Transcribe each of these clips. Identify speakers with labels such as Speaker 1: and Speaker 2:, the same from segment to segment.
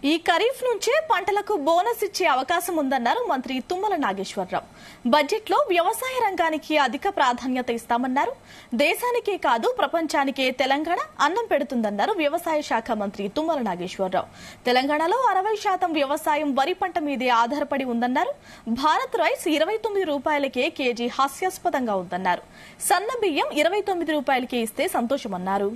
Speaker 1: ఈ ఖరీఫ్ నుంచే పంటలకు బోనస్ ఇచ్చే అవకాశం ఉందన్నారు మంత్రి తుమ్మల నాగేశ్వరరావు. బడ్జెట్లో వ్యవసాయ రంగానికి అధిక ప్రాధాన్యత ఇస్తామన్నారు. దేశానికే కాదు ప్రపంచానికే తెలంగాణ అన్నం పెడుతుందన్నారు వ్యవసాయ శాఖ మంత్రి తుమ్మల నాగేశ్వరరావు. తెలంగాణలో 60% వ్యవసాయం వరి పంట మీదే ఆధారపడి ఉందన్నారు. భారత్ రైస్ 29 రూపాయలకే కేజీ హాస్యాస్పదంగా ఉందన్నారు. సన్న బియ్యం 29 రూపాయలకే ఇస్తే సంతోషమన్నారు.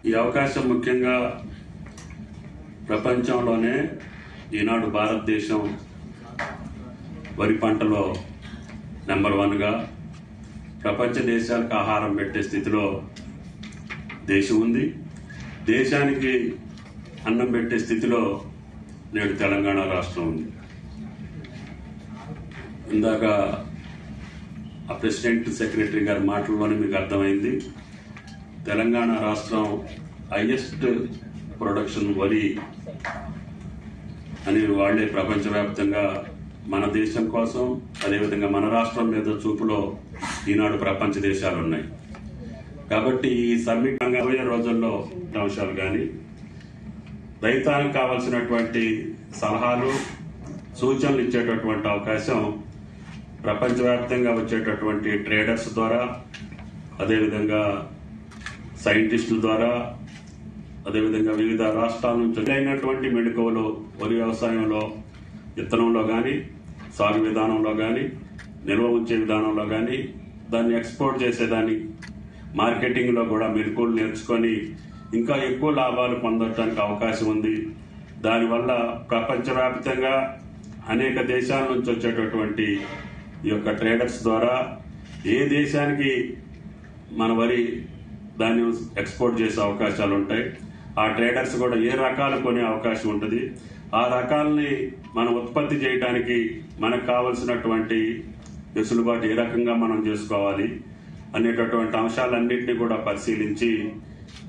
Speaker 2: ఈ అవకాశం ముఖ్యంగా ప్రపంచంలోనే ఈనాడు భారతదేశం వరి పంటలో నెంబర్ 1గా ప్రపంచ దేశాలకు ఆహారం పెట్టే స్థితిలో దేశం ఉంది. దేశానికి అన్నం పెట్టే స్థితిలో నేడు తెలంగాణ రాష్ట్రం ఉంది. ఇందాక ఆ ప్రెసిడెంట్ సెక్రటరీ గారి మాటల్లోనే మీకు అర్థమైంది. తెలంగాణ రాష్ట్రం హైయెస్ట్ ప్రొడక్షన్ వరి అని వాళ్లే ప్రపంచవ్యాప్తంగా మన దేశం కోసం, అదేవిధంగా మన రాష్ట్రం మీద చూపులో ఈనాడు ప్రపంచ దేశాలు ఉన్నాయి. కాబట్టి ఈ సమ్మిట్ 20 రోజుల్లో అంశాలు కానీ రైతానికి కావాల్సినటువంటి సలహాలు సూచనలు ఇచ్చేటటువంటి అవకాశం ప్రపంచవ్యాప్తంగా వచ్చేటటువంటి ట్రేడర్స్ ద్వారా, అదేవిధంగా సైంటిస్టుల ద్వారా, అదేవిధంగా వివిధ రాష్ట్రాల నుంచి అయినటువంటి మెళకువలు వరి వ్యవసాయంలో విత్తనంలో కానీ, సాగు విధానంలో కానీ, నిల్వ ఉంచే విధానంలో కానీ, దాన్ని ఎక్స్పోర్ట్ చేసేదాన్ని మార్కెటింగ్ లో కూడా మెలకువలు నేర్చుకొని ఇంకా ఎక్కువ లాభాలు పొందడానికి అవకాశం ఉంది. దానివల్ల ప్రపంచవ్యాప్తంగా అనేక దేశాల నుంచి వచ్చేటటువంటి ఈ యొక్క ట్రేడర్స్ ద్వారా ఏ దేశానికి మన వరి ధాన్యం ఎక్స్పోర్ట్ చేసే అవకాశాలు ఉంటాయి. ఆ ట్రేడర్స్ కూడా ఏ రకాలు కొనే అవకాశం ఉంటుంది. ఆ రకాలని మనం ఉత్పత్తి చేయడానికి మనకు కావలసినటువంటి వెసులుబాటు ఏ రకంగా మనం చేసుకోవాలి అనేటటువంటి అంశాలన్నింటినీ కూడా పరిశీలించి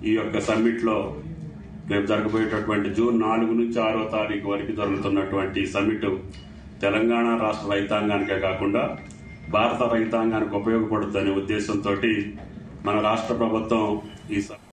Speaker 2: ఈ యొక్క సమ్మిట్ లో రేపు జరగబోయేటటువంటి జూన్ 4 నుంచి 6వ తారీఖు వరకు జరుగుతున్నటువంటి సమ్మిట్ తెలంగాణ రాష్ట్ర రైతాంగానికే కాకుండా భారత రైతాంగానికి ఉపయోగపడుతుందనే ఉద్దేశంతో మన రాష్ట్ర ప్రభుత్వం ఈ